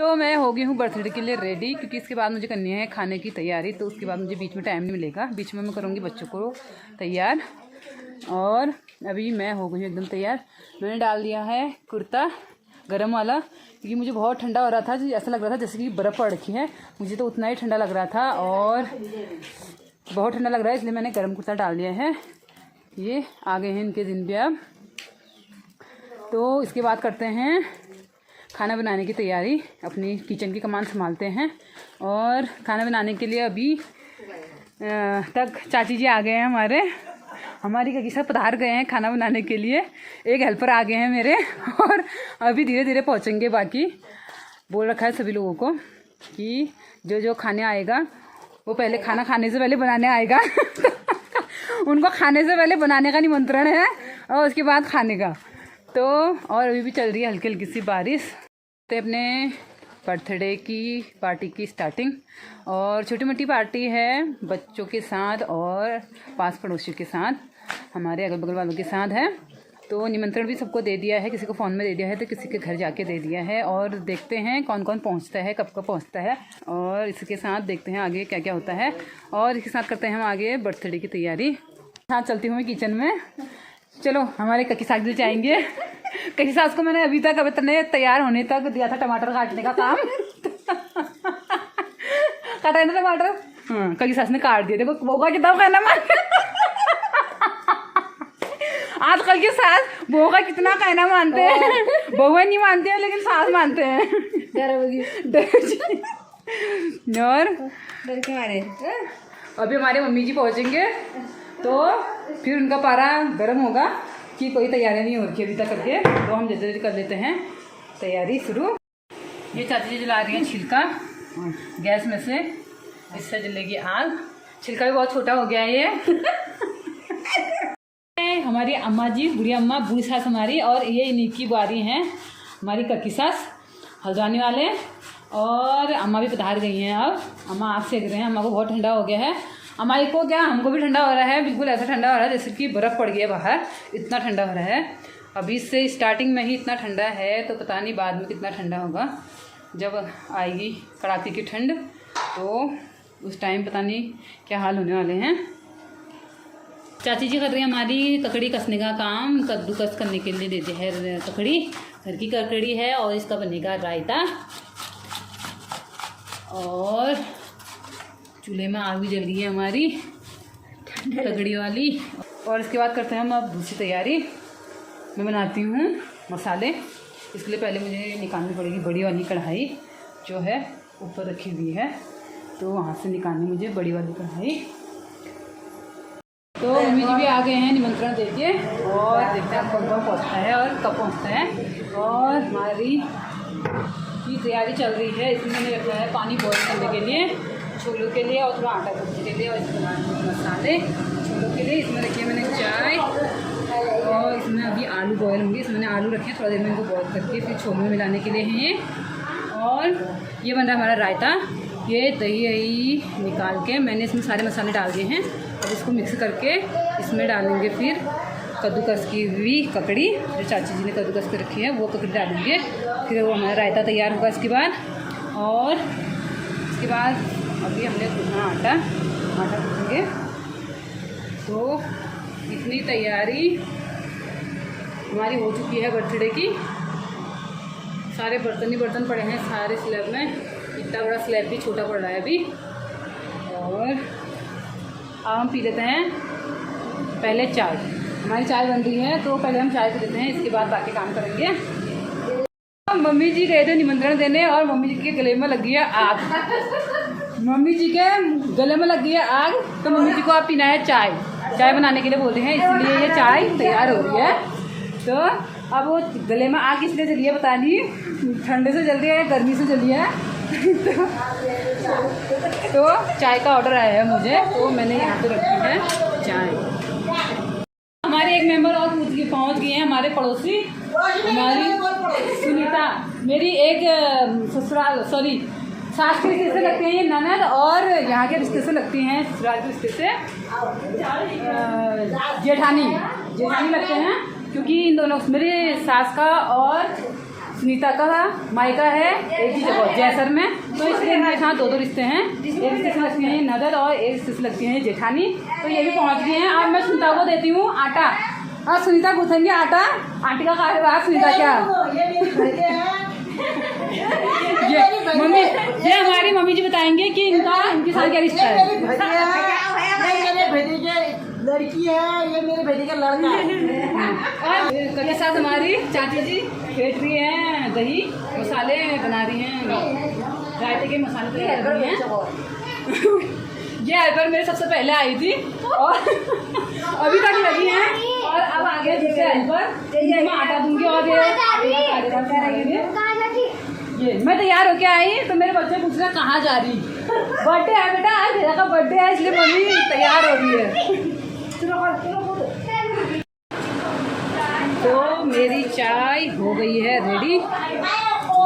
तो मैं हो गई हूँ बर्थडे के लिए रेडी, क्योंकि इसके बाद मुझे करनी है खाने की तैयारी। तो उसके बाद मुझे बीच में टाइम नहीं मिलेगा, बीच में मैं करूँगी बच्चों को तैयार। और अभी मैं हो गई हूँ एकदम तैयार। मैंने डाल दिया है कुर्ता गरम वाला, क्योंकि मुझे बहुत ठंडा हो रहा था, ऐसा लग रहा था जैसे कि बर्फ़ पड़ रखी है। मुझे तो उतना ही ठंडा लग रहा था और बहुत ठंडा लग रहा है, इसलिए मैंने गर्म कुर्ता डाल दिया है। ये आ गए हैं इनके दिन भी अब। तो इसके बाद करते हैं खाना बनाने की तैयारी, अपनी किचन की कमान संभालते हैं। और खाना बनाने के लिए अभी तक चाची जी आ गए हैं हमारी ककी साहब पधार गए हैं खाना बनाने के लिए। एक हेल्पर आ गए हैं मेरे, और अभी धीरे धीरे पहुंचेंगे। बाकी बोल रखा है सभी लोगों को कि जो जो खाने आएगा वो पहले खाना खाने से पहले बनाने आएगा। उनको खाने से पहले बनाने का निमंत्रण है और उसके बाद खाने का। तो और अभी भी चल रही है हल्की हल्की सी बारिश। तो अपने बर्थडे की पार्टी की स्टार्टिंग, और छोटी मोटी पार्टी है बच्चों के साथ और पास पड़ोसियों के साथ, हमारे अगल बगल वालों के साथ है। तो निमंत्रण भी सबको दे दिया है, किसी को फ़ोन में दे दिया है तो किसी के घर जाके दे दिया है। और देखते हैं कौन कौन पहुंचता है, कब कब पहुंचता है, और इसके साथ देखते हैं आगे क्या क्या होता है। और इसके साथ करते हैं हम आगे बर्थडे की तैयारी। साथ चलती हूँ मैं किचन में। चलो हमारे ककी सास जी जाएंगे। ककी सास को मैंने अभी तक इतने तैयार होने तक दिया था टमाटर काटने का काम। काटा है ना टमाटर? हाँ, ककी सास ने काट दिया। देखो बहू कितना कहना मान, आजकल की सास बहू का कितना कहना मानते हैं। बहू नहीं मानते हैं लेकिन सास मानते हैं। और डर के मारे अभी हमारे मम्मी जी पहुंचेंगे तो फिर उनका पारा गर्म होगा कि कोई तैयारी नहीं हो रही अभी तक करके। तो हम जल्दी जल्दी कर लेते हैं तैयारी शुरू। ये चाची जी जला रही हैं छिलका गैस में से, इससे जलेगी आग। छिलका भी बहुत छोटा हो गया है ये। हमारी अम्मा जी, बूढ़ी अम्मा, बूढ़ी सास हमारी, और ये इन्हीं की बारी हैं हमारी ककी सास हल्द्वानी वाले। और अम्मा भी पधार गई हैं। अब अम्मा आग सेक रहे हैं। अम्मा को बहुत ठंडा हो गया है। हमारी को क्या, हमको भी ठंडा हो रहा है, बिल्कुल ऐसा ठंडा हो रहा है जैसे कि बर्फ़ पड़ गई है बाहर, इतना ठंडा हो रहा है। अभी से स्टार्टिंग में ही इतना ठंडा है तो पता नहीं बाद में कितना ठंडा होगा। जब आएगी कड़ाके की ठंड तो उस टाइम पता नहीं क्या हाल होने वाले हैं। चाची जी कर रही है हमारी ककड़ी कसने का काम। कद्दूकस करने के लिए देते हैं ककड़ी, घर की ककड़ी है और इसका बनेगा रायता। और चूल्हे में आग भी जल गई है हमारी ककड़ी वाली। और इसके बाद करते हैं हम अब दूसरी तैयारी। मैं बनाती हूँ मसाले। इसके लिए पहले मुझे निकालनी पड़ेगी बड़ी वाली कढ़ाई जो है ऊपर रखी हुई है, तो वहाँ से निकालनी मुझे बड़ी वाली कढ़ाई। तो मम्मी जी भी आ गए हैं निमंत्रण देके, और देखते हैं कौन कौन पहुँचता है और कब पहुँचता है। और हमारी की तैयारी चल रही है। इसमें मैंने रखा है पानी बॉयल करने के लिए छोलों के लिए, और थोड़ा आटा गूंथने के लिए, और इसमें मसाले छोलों के लिए। इसमें रखी है मैंने चाय, और इसमें अभी आलू बॉयल होंगे। इसमें मैंने आलू रखे हैं, थोड़ा देर में इनको बॉयल करके फिर छोलों में मिलाने के लिए हैं ये। और ये बन रहा है हमारा रायता। ये दही निकाल के मैंने इसमें सारे मसाले डाल दिए हैं। अब इसको मिक्स करके इसमें डालेंगे फिर कद्दूकस की हुई ककड़ी, जो चाची जी ने कद्दूकस कर रखी है वो ककड़ी डालेंगे। फिर वो हमारा रायता तैयार होगा इसके बाद। और इसके बाद अभी हमने गूँथा आटा गूँथेंगे। तो इतनी तैयारी हमारी हो चुकी है बर्थडे की। सारे बर्तन ही बर्तन पड़े हैं सारे स्लैब में। इतना बड़ा स्लैब भी छोटा पड़ रहा है अभी। और अब हम पी लेते हैं पहले चाय। हमारी चाय बन रही है तो पहले हम चाय पी लेते हैं, इसके बाद बाकी काम करेंगे। मम्मी जी गए थे निमंत्रण देने और मम्मी जी के गले में लगी है आग। मम्मी जी के गले में लगी है आग, तो मम्मी जी को आप पीना है चाय बनाने के लिए बोलते हैं, इसलिए ये चाय तैयार हो रही है। तो अब वो गले में आग इसलिए जली है पता नहीं, ठंडे से जल रही है या गर्मी से जली है। तो चाय का ऑर्डर आया है मुझे, तो मैंने यहाँ पे रखी है चाय। हमारे एक मेंबर और पहुँच गए हैं, हमारे पड़ोसी। हमारी सुनीता, मेरी एक सास के रिश्ते से लगते हैं ये ननद, और यहाँ के रिश्ते से लगती हैं ससुराल के रिश्ते से जेठानी लगते हैं। क्योंकि इन दोनों, मेरे सास का और सुनीता का मायका है एक ही जगह जैसर में, तो इसलिए मेरे साथ दो रिश्ते हैं। एक रिश्ते से लगती हैं नदर और एक रिश्ते से लगती हैं जेठानी। तो ये भी पहुंच गए हैं। अब मैं सुनीता को देती हूँ आटा। और सुनीता गूंथेंगे आटा। आटे का कार्यभार सुनीता क्या ये मम्मी, ये हमारी मम्मी जी बताएंगे कि इनके साथ क्या रिश्ता है। मेरे बेटे के लड़की है, ये मेरे बेटे का लड़का है। और इसके साथ हमारी चाची जी फेंट रही हैं दही, मसाले बना रही हैं, रायते के मसाले तैयार कर रही हैं। ये हेल्पर मेरे सबसे पहले आई थी और अभी तक लगी हैं। और अब आगे दूसरे हेल्पर, मैं आटा दूंगी और ये मैं तैयार होके आई तो मेरे बच्चे पूछ रहे कहाँ जा रही। बर्थडे है बेटा, आज मेरा का बर्थडे है इसलिए मम्मी तैयार हो रही है। तो मेरी चाय हो गई है रेडी।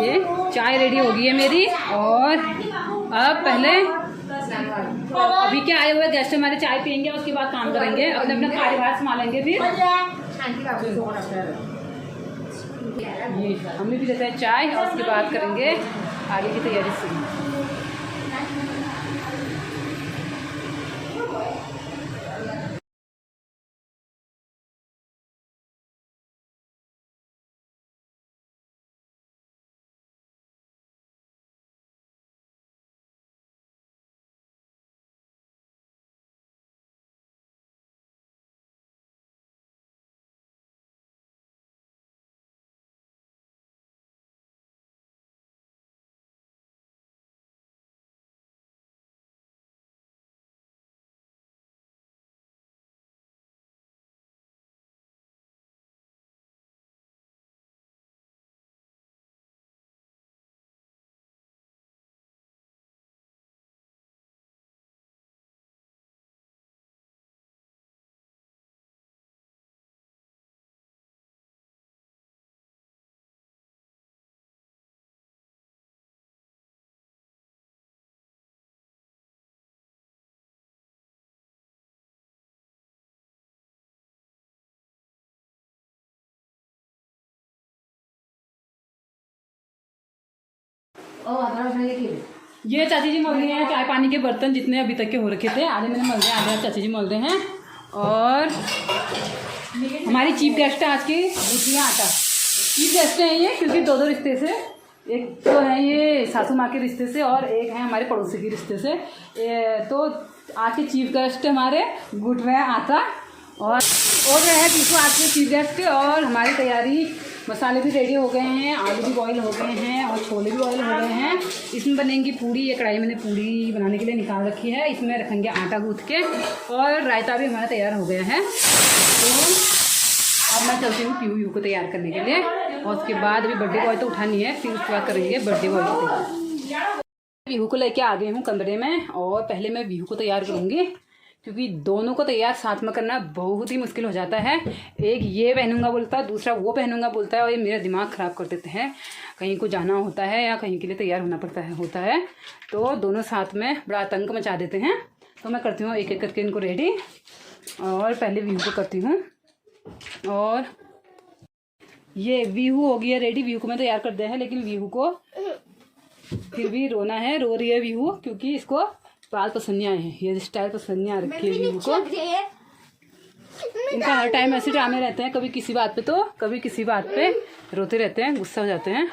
ये चाय रेडी हो गई है मेरी। और अब पहले अभी क्या आए हुए गेस्ट हमारे चाय पियेंगे, उसके बाद काम करेंगे, अपने अपना कार्यभार संभालेंगे। फिर ये हमें भी देते हैं चाय और उसके बाद करेंगे आगे की तैयारी शुरू। ये चाची जी मल रही हैं चाय पानी के बर्तन जितने अभी तक के हो रखे थे, आधे मैंने मल रहे हैं, आधे चाची जी मल रहे हैं। और हमारी चीफ गेस्ट है आज की गुठिया आटा। चीफ गेस्ट हैं ये क्योंकि दो रिश्ते से, एक तो है ये सासू माँ के रिश्ते से और एक है हमारे पड़ोसी के रिश्ते से। तो आज के चीफ गेस्ट हमारे गुट रहे हैं आटा और रहे हैं पीछे आज के चीफ गेस्ट। और हमारी तैयारी मसाले भी रेडी हो गए हैं, आलू भी बॉईल हो गए हैं और छोले भी बॉईल हो गए हैं। इसमें बनेंगी पूड़ी। ये कढ़ाई मैंने पूड़ी बनाने के लिए निकाल रखी है, इसमें रखेंगे आटा गूँथ के। और रायता भी हमारा तैयार हो गया है। तो अब मैं चलती हूँ पीहू को तैयार करने के लिए और उसके बाद अभी बर्थडे बॉय तो उठानी है, फिर उसके बाद करेंगे बर्थडे बॉय को तैयार। पीहू को लेके आ गई हूँ कमरे में और पहले मैं पीहू को तैयार करूँगी क्योंकि दोनों को तैयार साथ में करना बहुत ही मुश्किल हो जाता है। एक ये पहनूंगा बोलता है, दूसरा वो पहनूंगा बोलता है और ये मेरा दिमाग ख़राब कर देते हैं। कहीं को जाना होता है या कहीं के लिए तैयार होना पड़ता है तो दोनों साथ में बड़ा आतंक मचा देते हैं। तो मैं करती हूँ एक एक करके इनको रेडी। और पहले व्यू को करती हूँ। और ये व्यू हो गया रेडी। व्यू को मैं तैयार कर दिया है, लेकिन व्यू को फिर भी रोना है, रो रही है व्यू क्योंकि इसको बाल पसंद नहीं आए हैं, ये स्टाइल पसंद नहीं आ रखी है व्यू को। इनका हर टाइम ऐसे ड्रामे रहते हैं, कभी किसी बात पे तो कभी किसी बात पे रोते रहते हैं, गुस्सा हो जाते हैं।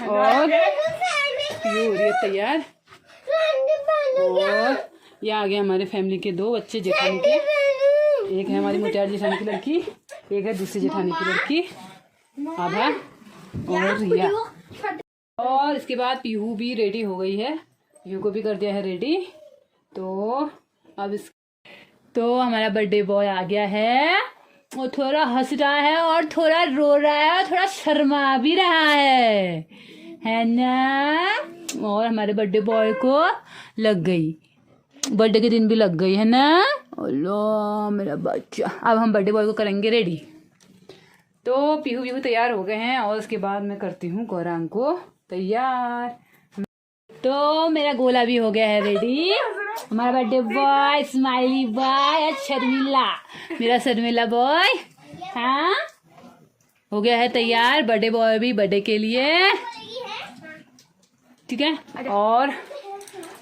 और व्यू हो रही है तैयार। और ये आ गए हमारे फैमिली के दो बच्चे जेठानी के। एक है हमारी मोटियार जेठानी की लड़की, एक है दूसरी जेठानी की लड़की आभा और रिया। और इसके बाद पीहू भी रेडी हो गई है, पीहू को भी कर दिया है रेडी। तो अब तो हमारा बर्थडे बॉय आ गया है। वो थोड़ा हंस रहा है और थोड़ा रो रहा है और थोड़ा शर्मा भी रहा है ना। और हमारे बर्थडे बॉय को लग गई, बर्थडे के दिन भी लग गई है ना। ओलो मेरा बच्चा। अब हम बर्थडे बॉय को करेंगे रेडी। तो पीहू तैयार हो गए हैं और उसके बाद मैं करती हूँ गौरांग को तैयार। तो मेरा गोला भी हो गया है रेडी। हमारा birthday boy smiley boy Sharmila, मेरा शर्मिला बॉय। हाँ हो गया है तैयार बर्थडे बॉय भी बर्थडे के लिए, ठीक है। और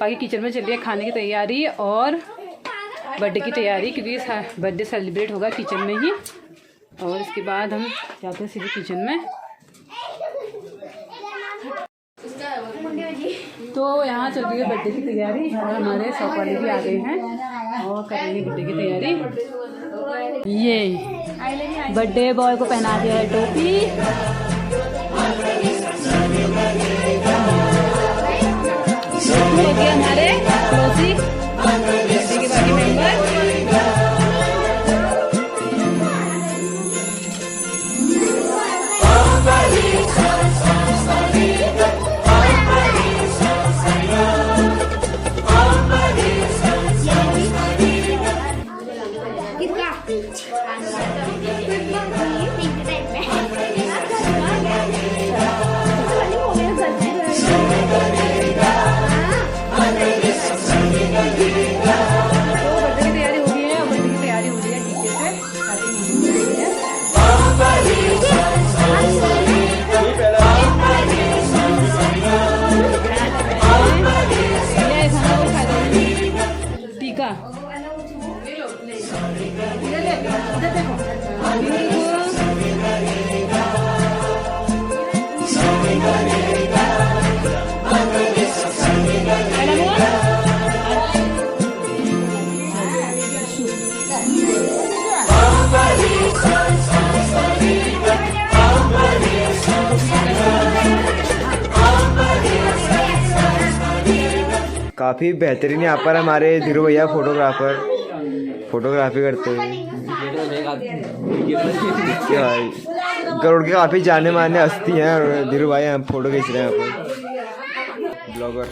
बाकी किचन में चल रही है खाने की तैयारी और बर्थडे की तैयारी, क्योंकि बर्थडे सेलिब्रेट होगा किचन में ही। और इसके बाद हम जाते हैं सीधे किचन में। तो यहाँ चल रही है बर्थडे की तैयारी और हमारे शॉप वाले भी आ गए हैं और कर रहे हैं बर्थडे की तैयारी। ये बर्थडे बॉय को पहना दिया है टोपी। हो गए हमारे पड़ोसी बर्थडे के बाकी मेंबर। काफ़ी बेहतरीन यहाँ पर हमारे धीरू भैया फोटोग्राफी करते हैं। क्या भाई करोड़ के काफ़ी जाने माने हस्ती हैं और धीरू भाई हम फोटो खींच रहे हैं यहाँ पर ब्लॉगर।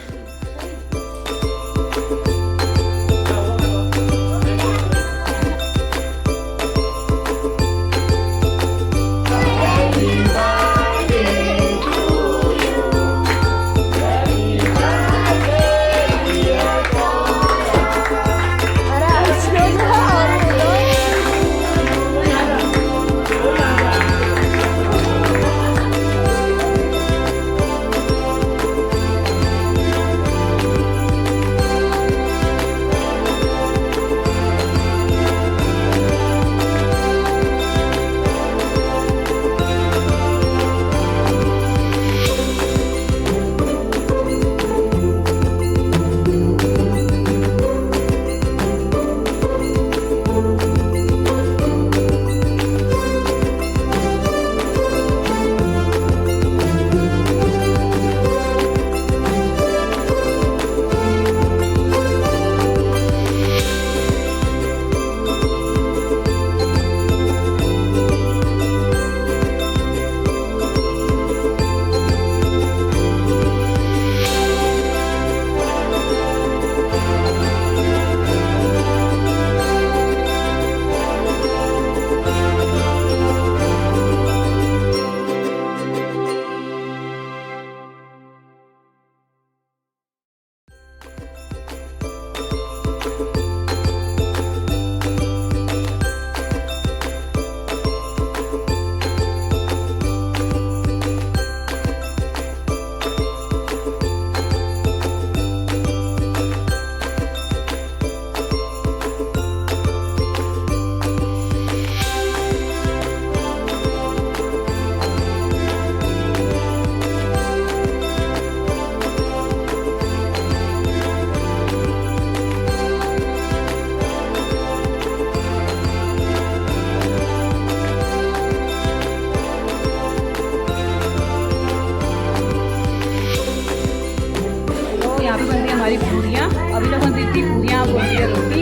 हमारी पूरियाँ अभी तक बन रही थी, पूरियाँ अब बन रही है रोटी।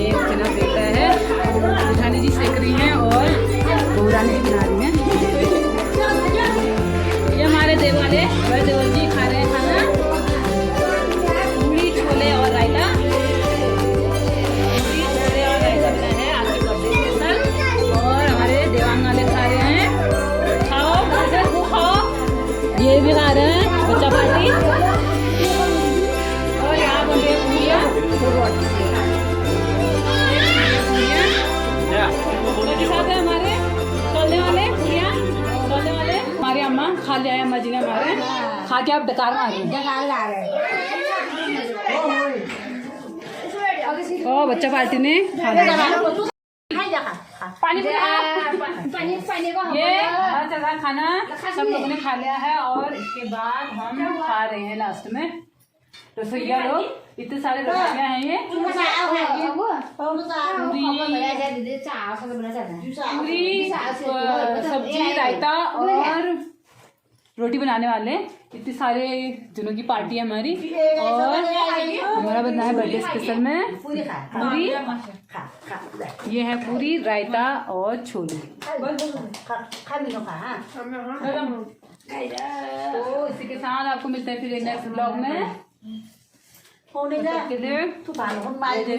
ये चना बेटा है, जेठानी जी सेक रही हैं और बहुरानी जी बना रही हैं। ये हमारे देवाले बड़े देवर जी खा रहे हैं खाना, पूरी छोले और रायता। पूरी छोले और रायता बना है आपके बर्थडे स्पेशल। और हमारे देवांग वाले खा रहे हैं, खाओ वो खाओ। ये भी खा रहे हैं बच्चा पार्टी। साथ है हमारे चलने वाले के आप डकार मार रहे हैं। डकार ला रहे और बच्चा पार्टी ने खा लिया। पानी ये हर जगह खाना सब लोगों ने खा लिया है और इसके बाद हम खा रहे हैं लास्ट में। रसोईया लोग इतने सारे रसोईया हैं ये पूरी सब्जी रायता और रोटी बनाने वाले। इतने सारे जनों की पार्टी है हमारी और हमारा बना है बर्थडे स्पेशल में पूरी। ये है पूरी रायता और छोले। तो इसी के साथ आपको मिलते हैं फिर नेक्स्ट ब्लॉग में। होने तब तक के लिए तूफान मार जय